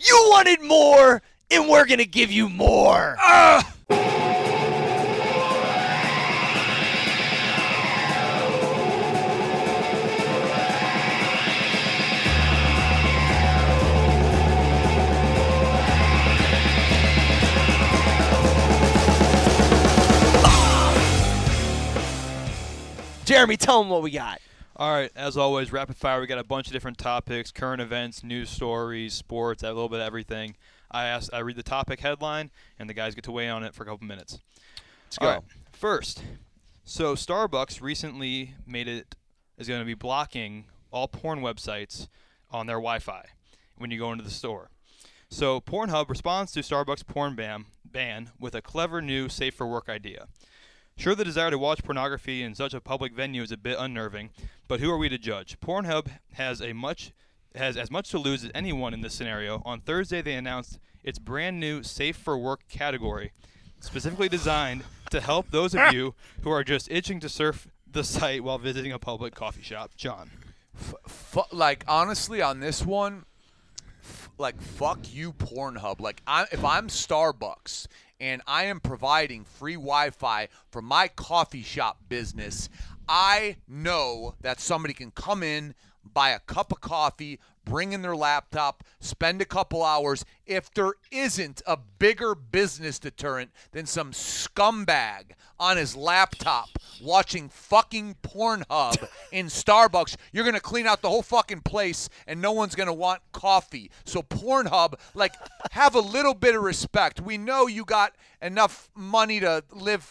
You wanted more, and we're going to give you more. Jeremy, tell them what we got. All right, as always, rapid fire. We got a bunch of different topics: current events, news stories, sports, a little bit of everything. I read the topic headline, and the guys get to weigh on it for a couple minutes. Let's go. All right, first, so Starbucks recently is going to be blocking all porn websites on their Wi-Fi when you go into the store. So PornHub responds to Starbucks porn ban with a clever new safe for work idea. Sure, the desire to watch pornography in such a public venue is a bit unnerving, but who are we to judge? PornHub has as much to lose as anyone in this scenario. On Thursday, they announced its brand new Safe for Work category, specifically designed to help those of you who are just itching to surf the site while visiting a public coffee shop. John. Like, honestly, on this one, fuck you, Pornhub. Like, if I'm Starbucks and I am providing free Wi-Fi for my coffee shop business, I know that somebody can come in, buy a cup of coffee, bring in their laptop, spend a couple hours. If there isn't a bigger business deterrent than some scumbag on his laptop watching fucking Pornhub in Starbucks, you're going to clean out the whole fucking place and no one's going to want coffee. So Pornhub, like, have a little bit of respect. We know you got enough money to live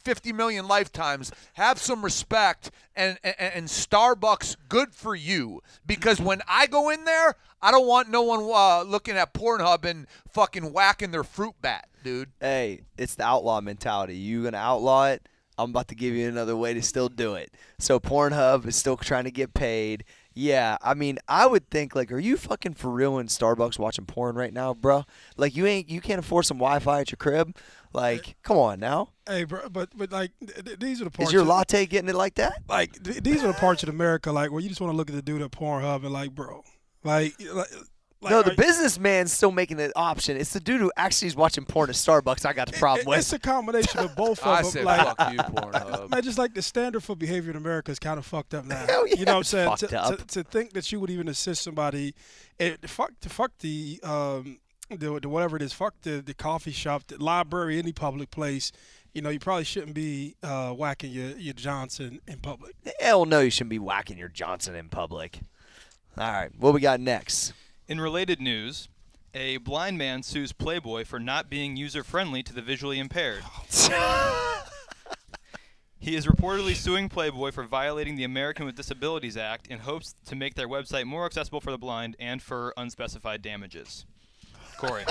50 million lifetimes. Have some respect, and Starbucks, good for you. Because when I go in there, I don't want no one looking at Pornhub and fucking whacking their fruit bat, dude. Hey, it's the outlaw mentality. You going to outlaw it? I'm about to give you another way to still do it. So Pornhub is still trying to get paid. Yeah, I mean, I would think, like, are you fucking for real in Starbucks watching porn right now, bro? Like, you can't afford some Wi-Fi at your crib? Like, come on now. Hey, bro, but like, these are the parts. Is your latte getting it like that? Like, these are the parts of America, like, where you just want to look at the dude at Pornhub and, like, bro. Like no, the businessman's still making the option. It's the dude who actually is watching porn at Starbucks I got the problem with. It's a combination of both I of them. say Like, fuck you, Pornhub. man, just like the standard for behavior in America is kind of fucked up now. Hell yeah, you know what I'm saying? it's fucked up. To think that you would even assist somebody, fuck the whatever it is, fuck the coffee shop, the library, any public place. You know, you probably shouldn't be whacking your Johnson in public. Hell no, you shouldn't be whacking your Johnson in public. All right, what we got next? In related news, a blind man sues PlayBoy for not being user-friendly to the visually impaired. He is reportedly suing PlayBoy for violating the American with Disabilities Act in hopes to make their website more accessible for the blind and for unspecified damages. Corey.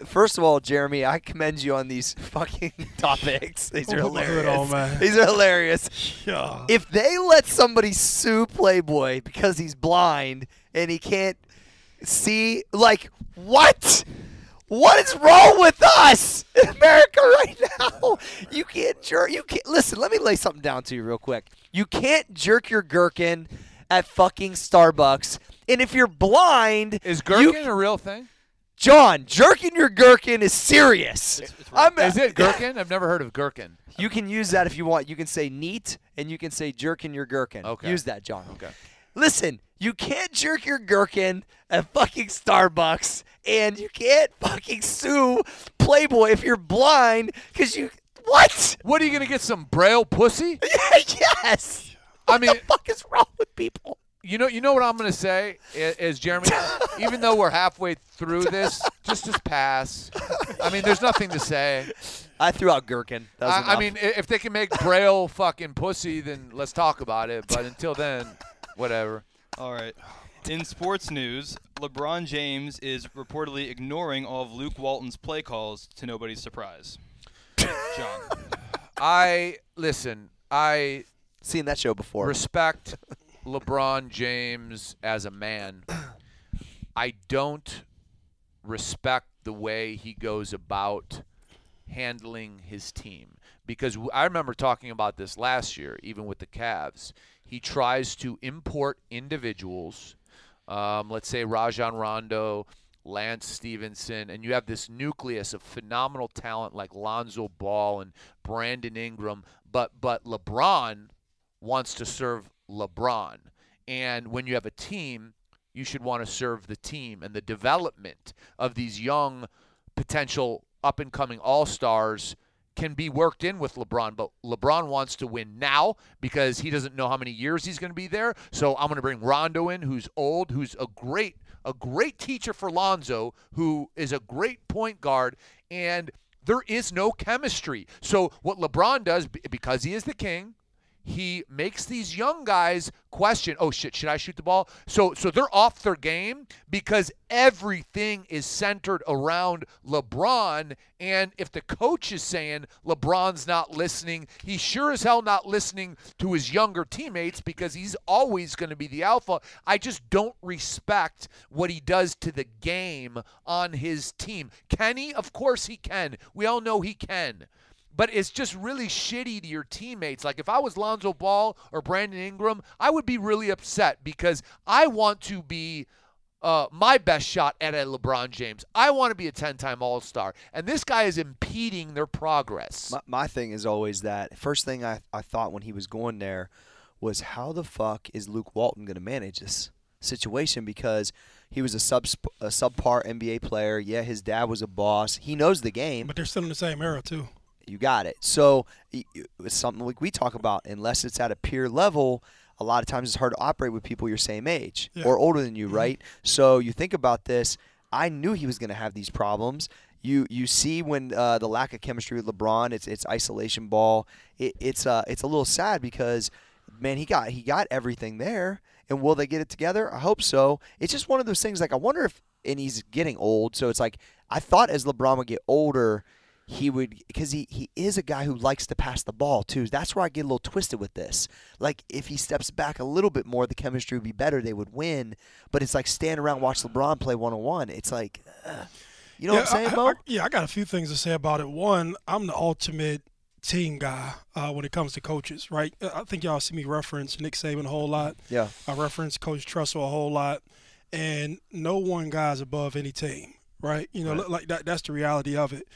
First of all, Jeremy, I commend you on these fucking topics. These are hilarious. Man. These are hilarious. Yeah. If they let somebody sue Playboy because he's blind and he can't see, like, what? What is wrong with us in America right now? You can't jerk. You can't. Listen, let me lay something down to you real quick. You can't jerk your gherkin at fucking Starbucks. And if you're blind, Is gherkin a real thing? John, jerking your gherkin is serious. Is it gherkin? I've never heard of gherkin. You can use that if you want. You can say neat, and you can say jerking your gherkin. Okay. Use that, John. Okay. Listen, you can't jerk your gherkin at fucking Starbucks, and you can't fucking sue Playboy if you're blind because you – what? What, are you going to get some braille pussy? Yes. I mean – what the fuck is wrong with people? You know what I'm going to say is, Jeremy, even though we're halfway through this, just pass. I mean, there's nothing to say. I threw out gherkin. That was I enough. mean, if they can make braille fucking pussy, then let's talk about it. But until then, whatever. All right. In sports news, LeBron James is reportedly ignoring all of Luke Walton's play calls to nobody's surprise. John. I seen that show before. respect LeBron James as a man. I don't respect the way he goes about handling his team. Because I remember talking about this last year, even with the Cavs. He tries to import individuals let's say Rajon Rondo, Lance Stevenson, and you have this nucleus of phenomenal talent like Lonzo Ball and Brandon Ingram, but LeBron wants to serve LeBron. And when you have a team, you should want to serve the team and the development of these young potential up-and-coming all-stars can be worked in with LeBron, but LeBron wants to win now because he doesn't know how many years he's going to be there. So I'm going to bring Rondo in, who's old, who's a great teacher for Lonzo, who is a great point guard, and there is no chemistry. So what LeBron does, because he is the king, he makes these young guys question, oh, shit, should I shoot the ball? So they're off their game because everything is centered around LeBron. And if the coach is saying LeBron's not listening, he's sure as hell not listening to his younger teammates because he's always going to be the alpha. I just don't respect what he does to the game on his team. Can he? Of course he can. We all know he can. But it's just really shitty to your teammates. Like if I was Lonzo Ball or Brandon Ingram, I would be really upset because I want to be my best shot at a LeBron James. I want to be a 10-time All-Star. And this guy is impeding their progress. My thing is always that first thing I thought when he was going there was how the fuck is Luke Walton going to manage this situation, because he was a subpar NBA player. Yeah, his dad was a boss. He knows the game. But they're still in the same era, too. You got it. So it's something like we talk about. Unless it's at a peer level, a lot of times it's hard to operate with people your same age or older than you, right? So you think about this. I knew he was going to have these problems. You see when the lack of chemistry with LeBron, it's isolation ball. It's a little sad because, man, he got everything there. And will they get it together? I hope so. It's just one of those things. Like I wonder if, and he's getting old. So it's like I thought as LeBron would get older, he would, because he is a guy who likes to pass the ball too. That's where I get a little twisted with this. Like if he steps back a little bit more, the chemistry would be better. They would win. But it's like stand around, watch LeBron play one-on-one. It's like, you know what I'm saying, Mo? I got a few things to say about it. One, I'm the ultimate team guy when it comes to coaches, right? I think y'all see me reference Nick Saban a whole lot. Yeah. I reference Coach Trussell a whole lot. And no one guy's above any team, right? You know, like that's the reality of it.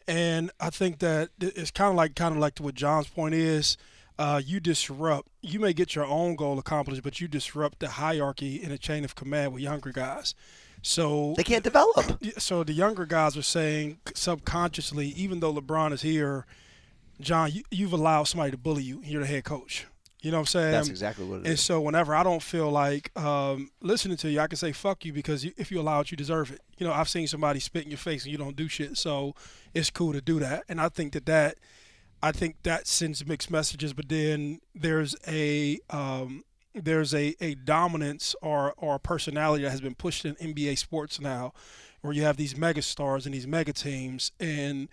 And I think that it's kind of like what John's point is. You disrupt. You may get your own goal accomplished, but you disrupt the hierarchy in a chain of command with younger guys. So they can't develop. So the younger guys are saying subconsciously, even though LeBron is here, John, you've allowed somebody to bully you. You're the head coach. You know what I'm saying? That's exactly what it is. And so whenever I don't feel like listening to you, I can say fuck you because if you allow it, you deserve it. You know, I've seen somebody spit in your face and you don't do shit. So it's cool to do that. And I think that sends mixed messages. But then there's a dominance or a personality that has been pushed in NBA sports now, where you have these mega stars and these mega teams. And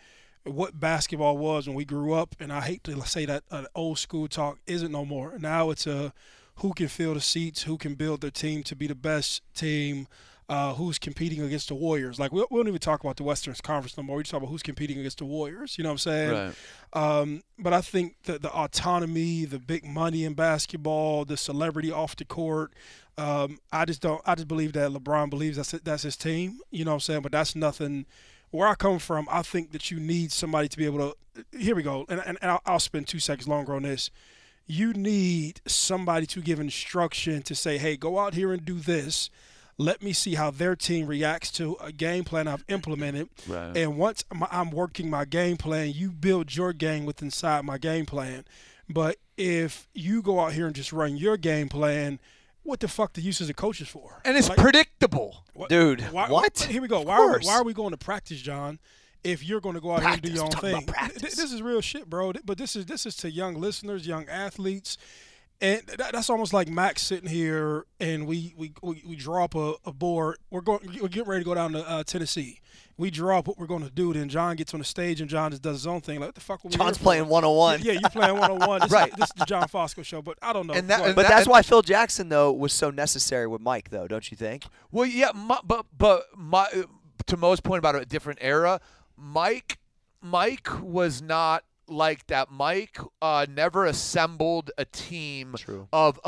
what basketball was when we grew up, and I hate to say that old school talk isn't no more. Now it's who can fill the seats, who can build their team to be the best team, who's competing against the Warriors. Like we don't even talk about the Western Conference no more. We just talk about who's competing against the Warriors. You know what I'm saying? Right. But I think that the autonomy, the big money in basketball, the celebrity off the court, I just believe that LeBron believes that's his team. You know what I'm saying? But that's nothing. Where I come from, I think that you need somebody to be able to – here we go, and I'll spend 2 seconds longer on this. You need somebody to give instruction to say, hey, go out here and do this. Let me see how their team reacts to a game plan I've implemented. Right. And once I'm working my game plan, you build your game within inside my game plan. But if you go out here and just run your game plan – what the fuck the use of the coaches for? And it's predictable. Dude, what? Here we go. Why are we going to practice, John, if you're going to go out here and do your own thing? This is real shit, bro. But this is to young listeners, young athletes. And that's almost like Max sitting here and we draw up a board. We're getting ready to go down to Tennessee. We draw up what we're going to do. Then John gets on the stage and John just does his own thing. Like, what the fuck? John's playing 101. Yeah, you're playing 101. Right. This is the John Fosco show, but I don't know. But that's why Phil Jackson, though, was so necessary with Mike, though, don't you think? Well, yeah, but to Mo's point about a different era, Mike was not like that Mike never assembled a team True. of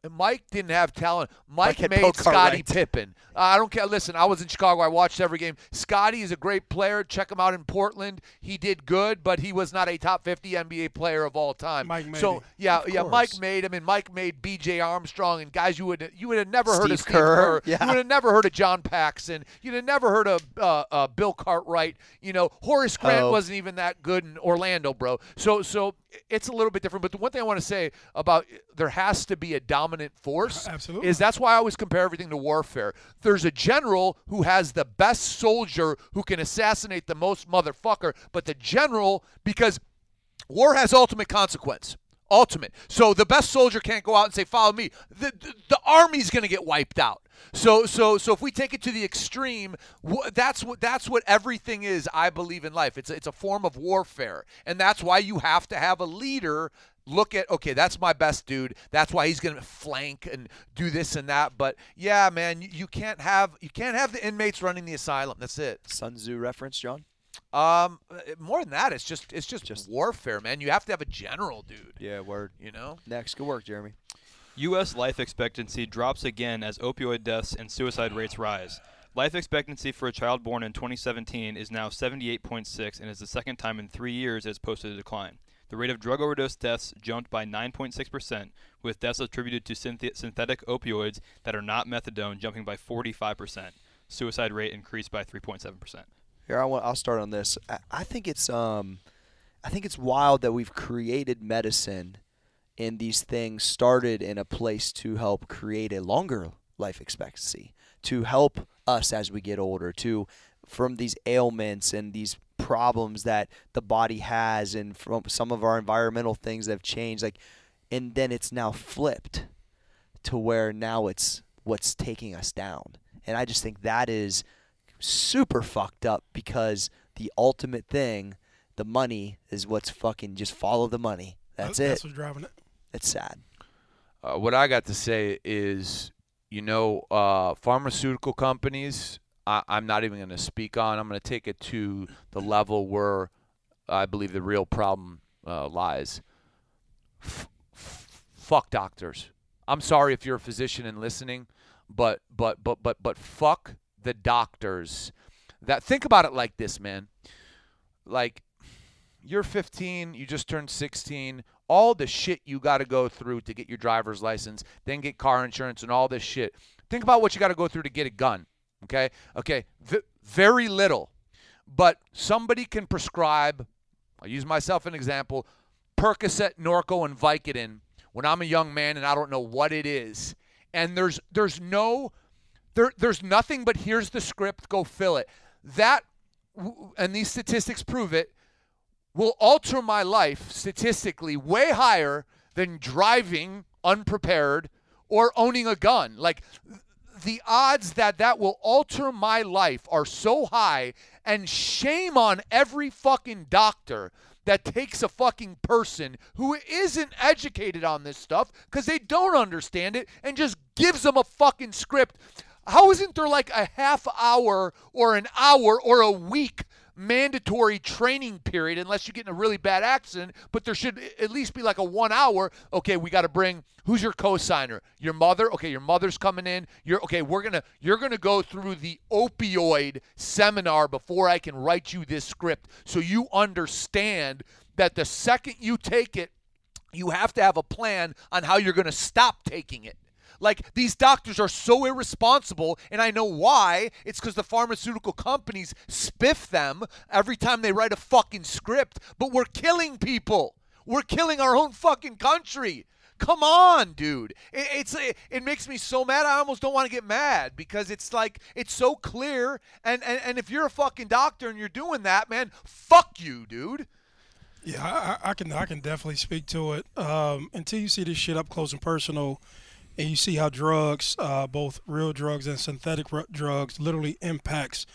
Mike didn't have talent. Mike had made Poke Scottie right. Pippen. I don't care. Listen, I was in Chicago. I watched every game. Scottie is a great player. Check him out in Portland. He did good, but he was not a top 50 NBA player of all time. Mike made so him. yeah, Of Mike course. made him, and Mike made B.J. Armstrong and guys you would have never heard of Steve Steve Kerr. Kerr. Yeah. You would have never heard of John Paxson. You'd have never heard of Bill Cartwright. You know, Horace Grant Oh. wasn't even that good in Orlando, bro. So it's a little bit different. But the one thing I want to say about there has to be a dominant force. Absolutely. Is that's why I always compare everything to warfare. There's a general who has the best soldier who can assassinate the most motherfucker, but the general, because war has ultimate consequence. Ultimate. So the best soldier can't go out and say, follow me. The army's going to get wiped out. So if we take it to the extreme, that's what everything is, I believe, in life. It's a form of warfare. And that's why you have to have a leader look at, okay, that's my best dude. That's why he's going to flank and do this and that. But yeah, man, you can't have the inmates running the asylum. That's it. Sun Tzu reference, John? More than that, it's just warfare, man. You have to have a general, dude. Yeah, word. You know? Next. Good work, Jeremy. U.S. life expectancy drops again as opioid deaths and suicide rates rise. Life expectancy for a child born in 2017 is now 78.6 and is the second time in 3 years it's posted a decline. The rate of drug overdose deaths jumped by 9.6%, with deaths attributed to synthetic opioids that are not methadone jumping by 45%. Suicide rate increased by 3.7%. Here, I'll start on this. I think it's wild that we've created medicine, and these things started in a place to help create a longer life expectancy, to help us as we get older, from these ailments and these problems that the body has, and from some of our environmental things that have changed. And then it's now flipped to where now it's what's taking us down. And I just think that is super fucked up, because the ultimate thing, the money, is what's fucking just follow the money. That's it. That's what's driving it. It's sad. What I got to say is, pharmaceutical companies, I'm not even going to speak on. I'm going to take it to the level where I believe the real problem lies. Fuck doctors. I'm sorry if you're a physician and listening, but fuck the doctors. Think about it like this, man. Like, you're 15, you just turned 16, all the shit you got to go through to get your driver's license, then get car insurance and all this shit. Think about what you got to go through to get a gun, okay? Very little. But somebody can prescribe, I'll use myself as an example, Percocet, Norco, and Vicodin when I'm a young man and I don't know what it is. And there's nothing but here's the script, go fill it. That, and these statistics prove it, will alter my life statistically way higher than driving unprepared or owning a gun. Like, the odds that will alter my life are so high, and shame on every fucking doctor that takes a fucking person who isn't educated on this stuff because they don't understand it and just gives them a fucking script. How isn't there like a half hour or an hour or a week mandatory training period, unless you get in a really bad accident, but there should at least be like a 1 hour. Okay, we got to bring, who's your co-signer? Your mother? Okay, your mother's coming in. You're going to go through the opioid seminar before I can write you this script, so you understand that the second you take it, you have to have a plan on how you're going to stop taking it. Like, these doctors are so irresponsible, and I know why. It's because the pharmaceutical companies spiff them every time they write a fucking script. But we're killing people. We're killing our own fucking country. Come on, dude. It makes me so mad. I almost don't want to get mad, because it's like, it's so clear. And if you're a fucking doctor and you're doing that, man, fuck you, dude. Yeah, I can definitely speak to it. Until you see this shit up close and personal, and you see how drugs, both real drugs and synthetic drugs, literally impacts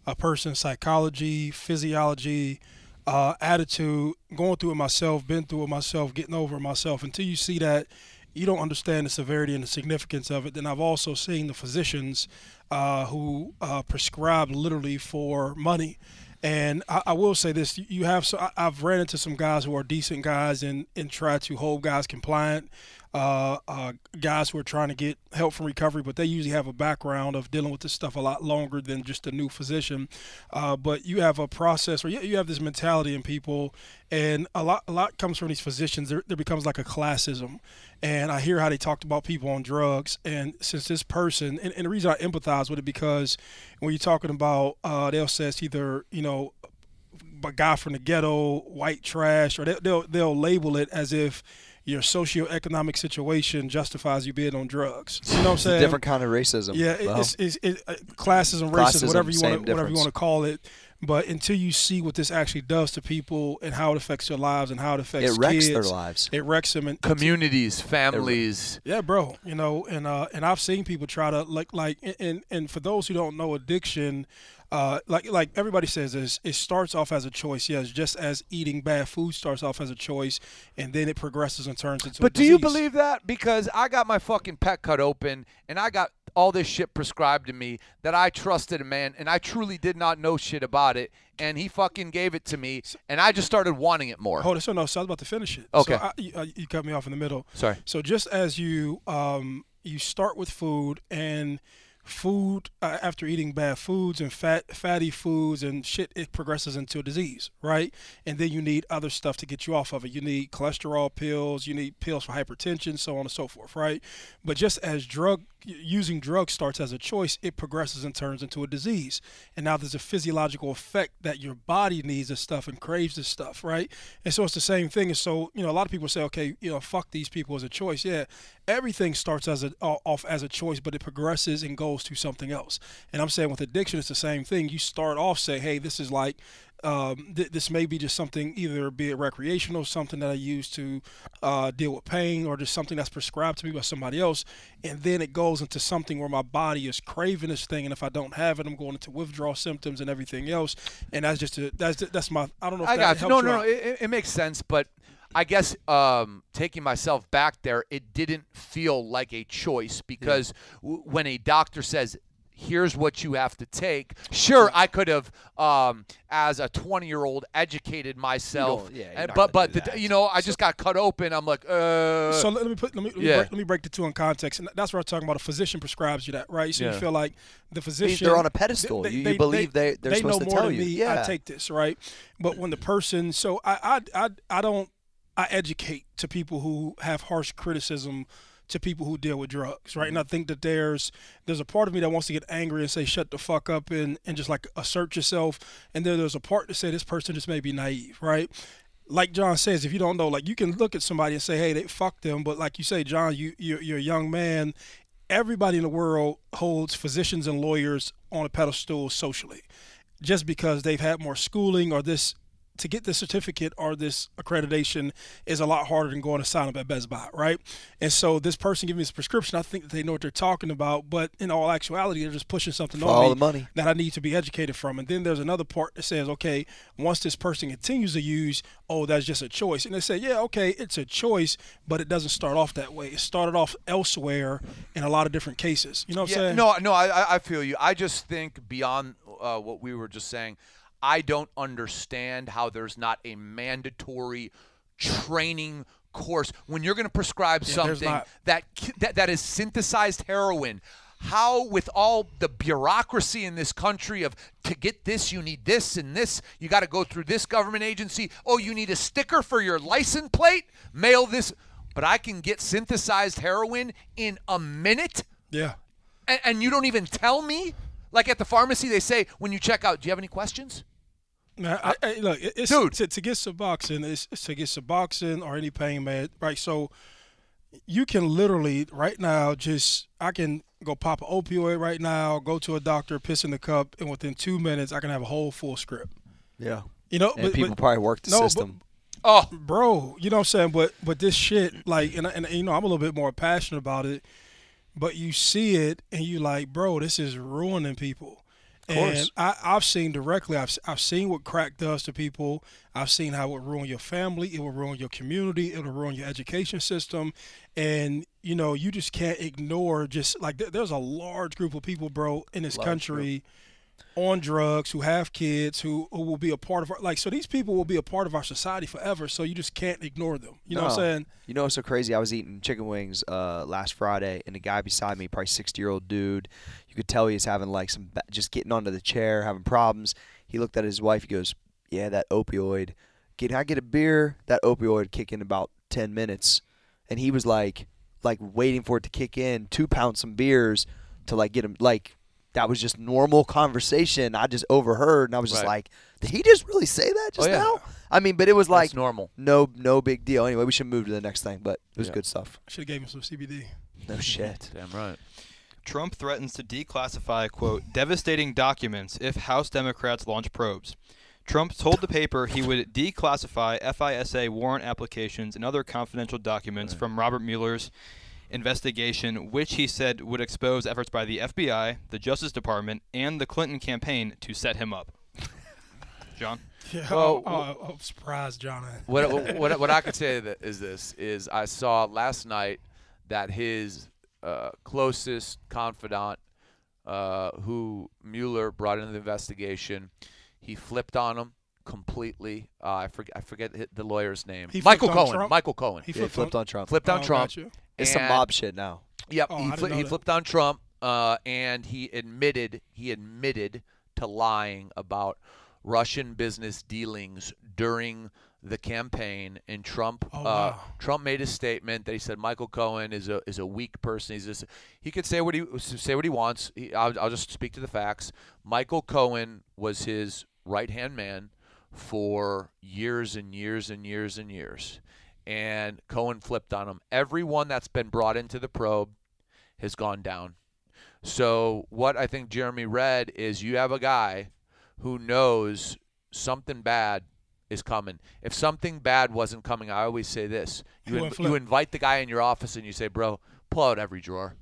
a person's psychology, physiology, attitude, going through it myself, been through it myself, getting over it myself. Until you see that, you don't understand the severity and the significance of it. Then I've also seen the physicians who prescribe literally for money. And I will say this: you have. So I've ran into some guys who are decent guys and try to hold guys compliant. Guys who are trying to get help from recovery, but they usually have a background of dealing with this stuff a lot longer than just a new physician. But you have a process, or you have this mentality in people, and a lot comes from these physicians. There becomes like a classism, and I hear how they talked about people on drugs. And since this person, and the reason I empathize with it, because when you're talking about, they'll say it's either a guy from the ghetto, white trash, or they'll label it as if your socioeconomic situation justifies you being on drugs. You know what I'm saying? It's a different kind of racism. Yeah, it's classism, racism, whatever you want to call it. But until you see what this actually does to people and how it affects their lives and how it affects kids, wrecks their lives. It wrecks them. And Communities, families. Yeah, bro. And I've seen people try to and for those who don't know addiction, like everybody says this, it starts off as a choice, yes, just as eating bad food starts off as a choice, and then it progresses and turns into a But do disease. you believe that? Because I got my fucking pet cut open, and I got all this shit prescribed to me that I trusted a man, and I truly did not know shit about it, and he fucking gave it to me, and I just started wanting it more. Hold on, so I was about to finish it. Okay. So you cut me off in the middle. Sorry. So just as you start with food, and food after eating bad foods and fatty foods and shit, it progresses into a disease, right? And then you need other stuff to get you off of it. You need cholesterol pills, you need pills for hypertension, so on and so forth, right? But just as using drugs starts as a choice, it progresses and turns into a disease. And now there's a physiological effect that your body needs this stuff and craves this stuff, right? And so it's the same thing. And so, a lot of people say, okay, fuck these people as a choice. Yeah, everything starts off as a choice, but it progresses and goes to something else. And I'm saying with addiction, it's the same thing. You start off saying, hey, this is like, this may be just something, either be it recreational, something that I use to deal with pain, or just something that's prescribed to me by somebody else, and then it goes into something where my body is craving this thing, and if I don't have it, I'm going into withdrawal symptoms and everything else. And that's just that's my, I don't know if I that got you. helps No, out. it makes sense, but I guess taking myself back there, it didn't feel like a choice, because when a doctor says, here's what you have to take. Sure, I could have, as a 20-year-old, educated myself. I just got cut open. I'm like, So let me break the two in context, and that's where I'm talking about. A physician prescribes you that, right? So you feel like the physician, they're on a pedestal. You believe they're supposed to tell you. They know more than me. Yeah. I take this, right? But when the person, so I educate to people who have harsh criticism to people who deal with drugs, right? And I think that there's a part of me that wants to get angry and say, shut the fuck up and just like assert yourself. And then there's a part to say this person just may be naive, right? Like John says, if you don't know, like you can look at somebody and say, hey, they fuck them. But like you say, John, you're a young man. Everybody in the world holds physicians and lawyers on a pedestal socially, just because they've had more schooling, or this, to get this certificate or this accreditation is a lot harder than going to sign up at Best Buy, right? And so this person giving me this prescription, I think that they know what they're talking about, but in all actuality, they're just pushing something For on all me the money that I need to be educated from. And then there's another part that says, okay, once this person continues to use, oh, that's just a choice. And they say, yeah, okay, it's a choice, but it doesn't start off that way. It started off elsewhere in a lot of different cases. You know what I'm saying? No, I feel you. I just think beyond what we were just saying, I don't understand how there's not a mandatory training course when you're going to prescribe something that is synthesized heroin. How, with all the bureaucracy in this country of, to get this, you need this and this, you got to go through this government agency. Oh, you need a sticker for your license plate? Mail this. But I can get synthesized heroin in a minute? Yeah. And you don't even tell me? Like at the pharmacy, they say, when you check out, do you have any questions? Man, look, it's dude. To get Suboxone, it's to get Suboxone or any pain med, right? So you can literally right now I can go pop an opioid right now, go to a doctor, piss in the cup, and within 2 minutes I can have a whole full script. Yeah. And people probably work the system. Bro, you know what I'm saying? But this shit, like, and I'm a little bit more passionate about it, but you see it and you like, bro, this is ruining people. And I've seen directly, I've seen what crack does to people. I've seen how it will ruin your family. It will ruin your community. It will ruin your education system. And, you just can't ignore just like there's a large group of people, bro, in this country on drugs, who have kids, who will be a part of our, like, so these people will be a part of our society forever, so you just can't ignore them. You know what I'm saying? You know what's so crazy? I was eating chicken wings last Friday, and the guy beside me, probably 60-year-old dude, you could tell he was having like just getting onto the chair, having problems. He looked at his wife, he goes, yeah, that opioid. Can I get a beer? That opioid kick in about 10 minutes. And he was like waiting for it to kick in, 2 pound some beers to like get him, like, that was just normal conversation. I just overheard, and I was just like, did he just really say that just now? I mean, but it was like normal. No big deal. Anyway, we should move to the next thing, but it was good stuff. I should have gave him some CBD. No shit. Damn right. Trump threatens to declassify, quote, devastating documents if House Democrats launch probes. Trump told the paper he would declassify FISA warrant applications and other confidential documents from Robert Mueller's investigation, which he said would expose efforts by the FBI, the Justice Department, and the Clinton campaign to set him up. John? Yeah, Well, I'm surprised, John. What I could say is I saw last night that his closest confidant, who Mueller brought into the investigation, he flipped on him completely. I forget the lawyer's name. Michael Cohen. Michael Cohen. He flipped on Trump. Flipped on Trump. It's some mob shit now. Yep. Oh, he flipped on Trump, and he admitted to lying about Russian business dealings during the campaign. And Trump Trump made a statement that he said Michael Cohen is a weak person. He could say what he wants. I'll just speak to the facts. Michael Cohen was his right-hand man for years and years and years and years. And Cohen flipped on him. Everyone that's been brought into the probe has gone down. So what I think Jeremy read is you have a guy who knows something bad is coming. If something bad wasn't coming, I always say this. You invite the guy in your office and you say, bro, pull out every drawer.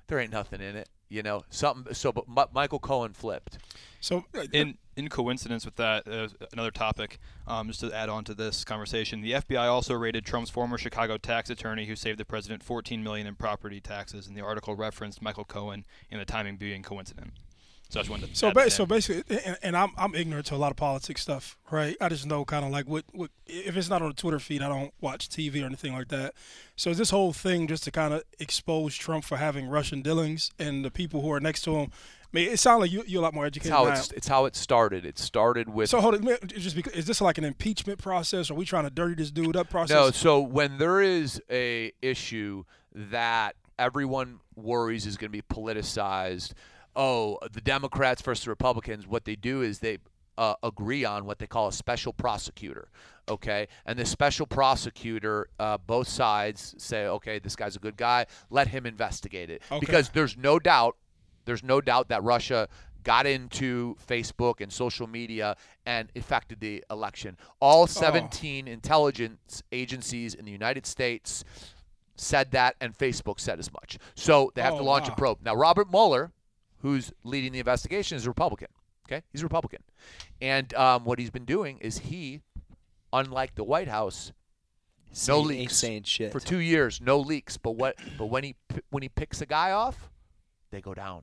There ain't nothing in it. You know, something. So, but Michael Cohen flipped. So in coincidence with that, another topic, just to add on to this conversation, the FBI also raided Trump's former Chicago tax attorney who saved the president $14 million in property taxes, and the article referenced Michael Cohen and the timing being coincident. So I just wanted to so basically, and I'm ignorant to a lot of politics stuff, right? I just know kind of like what if it's not on the Twitter feed, I don't watch TV or anything like that. So is this whole thing just to kind of expose Trump for having Russian dealings and the people who are next to him? I mean, it sounds like you're a lot more educated. It's how it started. It started with. So hold on, is this like an impeachment process? Are we trying to dirty this dude up process? No. So when there is a issue that everyone worries is going to be politicized. Oh, the Democrats versus the Republicans, what they do is they agree on what they call a special prosecutor, okay? And the special prosecutor, both sides say, okay, this guy's a good guy, let him investigate it. Okay. Because there's no doubt that Russia got into Facebook and social media and affected the election. All 17 intelligence agencies in the United States said that, and Facebook said as much. So they have to launch a probe. Now, Robert Mueller, who's leading the investigation, is a Republican. Okay, he's a Republican, and what he's been doing is unlike the White House, no leaks saying shit for 2 years, no leaks. But when he picks a guy off, they go down.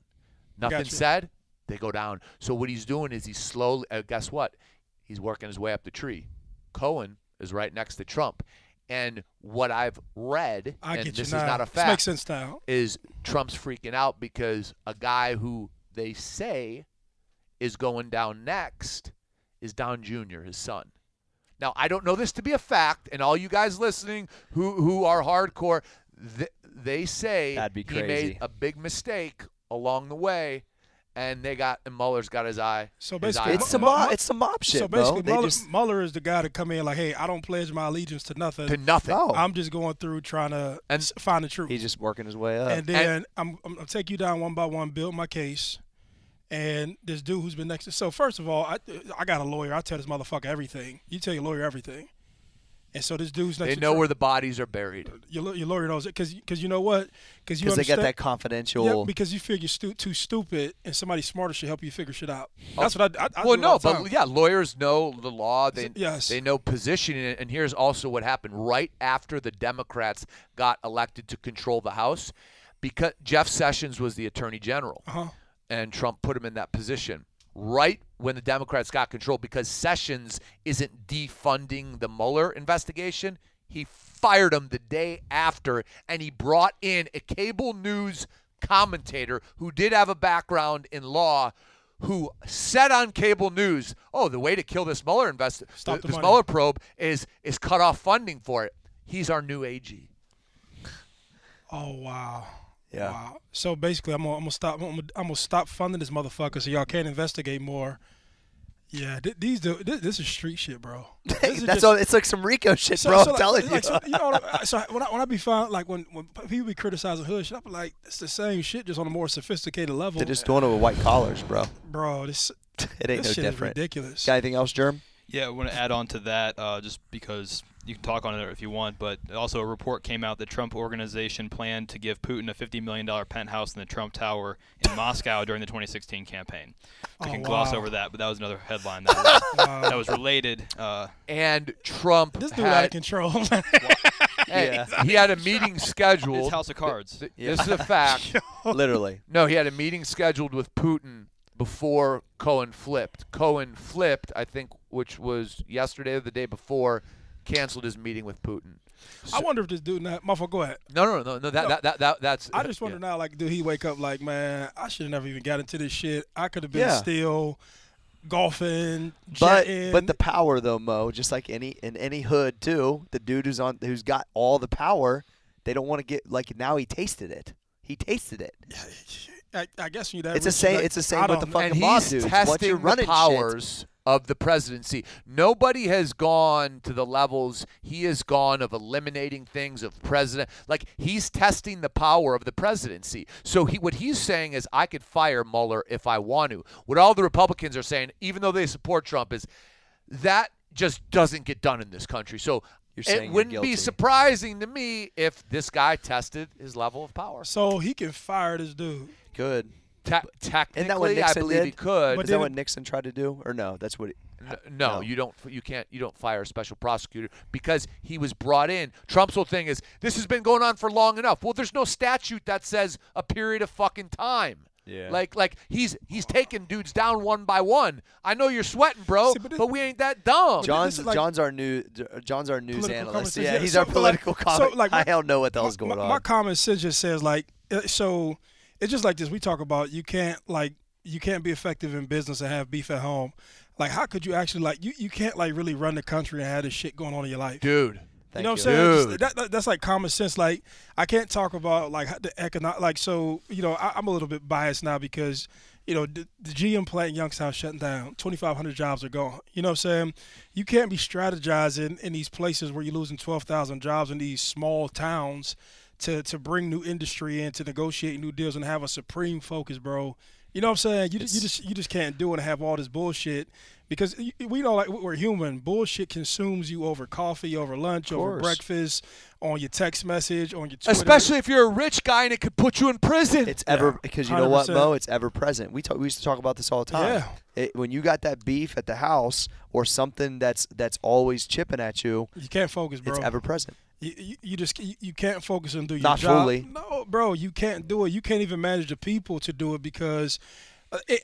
Nothing said, they go down. So what he's doing is he's slowly. Guess what? He's working his way up the tree. Cohen is right next to Trump. And what I've read, and this is not a fact, makes sense now, is Trump's freaking out because a guy who they say is going down next is Don Jr., his son. Now, I don't know this to be a fact, and all you guys listening who are hardcore, they say he made a big mistake along the way. And Mueller's got his eye. So basically, it's some mob shit. So basically, Mueller is the guy to come in like, hey, I don't pledge my allegiance to nothing. To nothing. No. I'm just going through trying to find the truth. He's just working his way up. And then I'm gonna take you down one by one, build my case. And this dude who's been next to. So first of all, I got a lawyer. I tell this motherfucker everything. You tell your lawyer everything. And so this dude's next to They know where the bodies are buried. Your lawyer knows it because you know what? Because they got that confidential. Yeah, because you figure too stupid, and somebody smarter should help you figure shit out. That's what I well, do no, all the time. but yeah, lawyers know the law. Yes. They know positioning. And here's also what happened right after the Democrats got elected to control the House, because Jeff Sessions was the Attorney General, and Trump put him in that position. right when the Democrats got control because Sessions isn't defunding the Mueller investigation. He fired him the day after, and he brought in a cable news commentator who did have a background in law, who said on cable news, "Oh, the way to kill this Mueller Mueller probe is cut off funding for it." He's our new AG. Oh wow. Yeah. Wow. So basically, I'm gonna stop funding this motherfucker so y'all can't investigate more. Yeah, this is street shit, bro. It's like some Rico shit, bro. I'm telling you. So, you know, so when I be found like when people be criticizing hood shit, I be like, it's the same shit, just on a more sophisticated level. They're just doing it with white collars, bro. Bro, it ain't no shit different. Is ridiculous. Got anything else, Germ? Yeah, I want to add on to that just because you can talk on it if you want, but also a report came out that Trump Organization planned to give Putin a $50 million penthouse in the Trump Tower in Moscow during the 2016 campaign. We can gloss over that, but that was another headline that was related. And Trump this dude out of control. He had a meeting scheduled. It's House of Cards. This is a fact. Literally. No, he had a meeting scheduled with Putin before Cohen flipped. Cohen flipped, I think, which was yesterday or the day before, canceled his meeting with Putin. I wonder if this dude now, motherfucker, go ahead. No. That's. I just wonder now, like, do he wake up like, man, I should have never even got into this shit. I could have been still golfing, jetting. But the power though, Mo, just like in any hood too, the dude who's got all the power, they don't want to get like now he tasted it. He tasted it. I guess you. It's the same. It's the same with the fucking mob dudes. And he's testing the powers of the presidency. Nobody has gone to the levels he has gone of eliminating things of president. Like, he's testing the power of the presidency. So what he's saying is, I could fire Mueller if I want to. What all the Republicans are saying, even though they support Trump, is that just doesn't get done in this country. So it wouldn't be surprising to me if this guy tested his level of power. So he can fire this dude. Good. Technically, I believe he could. Is that what Nixon tried to do, or no? That's what. No, you don't. You can't. You don't fire a special prosecutor because he was brought in. Trump's whole thing is this has been going on for long enough. Well, there's no statute that says a period of fucking time. Yeah. Like he's taking dudes down one by one. I know you're sweating, bro, but we ain't that dumb. John's our news analyst. Yeah, he's our political comment. So, like, I don't know what the hell's going on. My common sense just says like so. It's just like this. We talk about you can't be effective in business and have beef at home. Like, how could you actually you can't like really run the country and have this shit going on in your life, dude? You know what I'm saying? That's like common sense. Like, I can't talk about like the economic. Like, so you know, I'm a little bit biased now because you know the GM plant in Youngstown shutting down. 2,500 jobs are gone. You know what I'm saying? You can't be strategizing in these places where you're losing 12,000 jobs in these small towns to bring new industry in, to negotiate new deals and have a supreme focus, bro. You know what I'm saying? You just can't do it and have all this bullshit because we know, like, we're human. Bullshit consumes you over coffee, over lunch, over breakfast, on your text message, on your Twitter. Especially if you're a rich guy and it could put you in prison. It's because you know what, Mo? It's ever present. We used to talk about this all the time. Yeah. When you got that beef at the house or something that's always chipping at you, you can't focus, bro. It's ever present. You can't focus and do your job. Not fully. No, bro, you can't do it. You can't even manage the people to do it because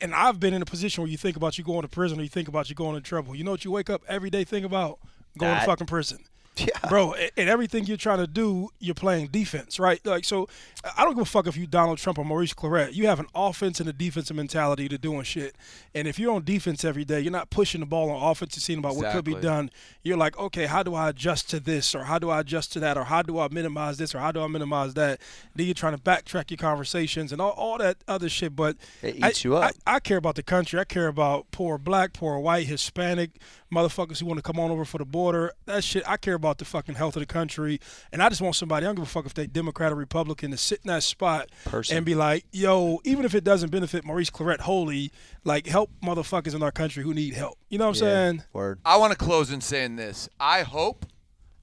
and I've been in a position where you think about you going to prison or you think about you going in trouble. You know what you wake up every day think about? Going to fucking prison. Yeah. Bro, and everything you're trying to do, you're playing defense, right? Like, so I don't give a fuck if you Donald Trump or Maurice Claret. You have an offense and a defensive mentality to doing shit. And if you're on defense every day, you're not pushing the ball on offense and seeing about what could be done. You're like, okay, how do I adjust to this, or how do I adjust to that, or how do I minimize this, or how do I minimize that? Then you're trying to backtrack your conversations and all that other shit. But it eats you up. I care about the country. I care about poor black, poor white, Hispanic motherfuckers who want to come on over for the border. That shit, I care about the fucking health of the country. And I just want somebody, I don't give a fuck if they Democrat or Republican, to sit in that spot and be like, yo, even if it doesn't benefit Maurice Claret wholly, like, help motherfuckers in our country who need help. You know what I'm saying? Word. I want to close in saying this. I hope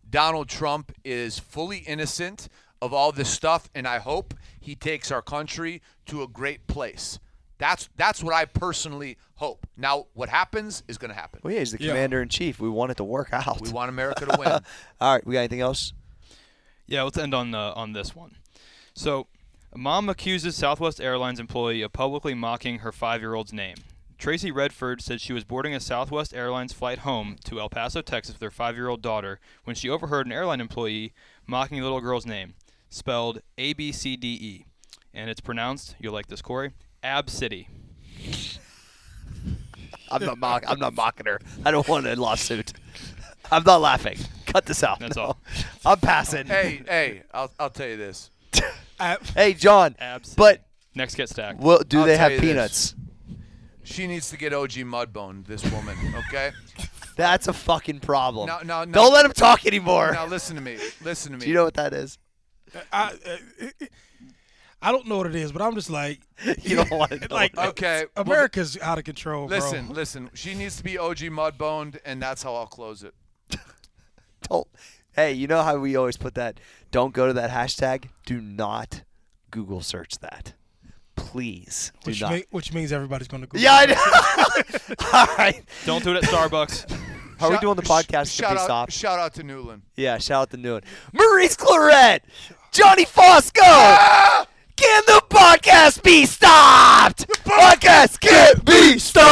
Donald Trump is fully innocent of all this stuff, and I hope he takes our country to a great place. That's what I personally hope. Now, what happens is going to happen. Well, yeah, he's the commander-in-chief. We want it to work out. We want America to win. All right, we got anything else? Yeah, let's end on this one. So, a mom accuses Southwest Airlines employee of publicly mocking her 5-year-old's name. Tracy Redford said she was boarding a Southwest Airlines flight home to El Paso, Texas with her 5-year-old daughter when she overheard an airline employee mocking the little girl's name, spelled Abcde. And it's pronounced, you'll like this, Corey, Abcde. I'm not mocking her. I don't want a lawsuit. I'm not laughing. Cut this out. That's No. all. I'm passing. Hey, I'll tell you this. Hey, John. Abcde. But Next get stacked. well, do I'll they tell have you this. peanuts? She needs to get OG Mudbone, this woman, okay? That's a fucking problem. No. Don't let him talk anymore. Now listen to me. Listen to me. Do you know what that is? I don't know what it is, but I'm just like, You don't want to know. like, Okay. well, America's out of control, bro. listen. She needs to be OG Mudboned, and that's how I'll close it. Don't. Hey, you know how we always put that? Don't go to that hashtag. Do not Google search that. Please do not. Which means everybody's going to go. Yeah, I know. All right. Don't do it at Starbucks. Are we Shout- doing the podcast? Shout to be out, stopped? shout out to Newland. Yeah, shout out to Newland. Maurice Claret. Johnny Fosco. Can the podcast be stopped? The podcast can't be stopped.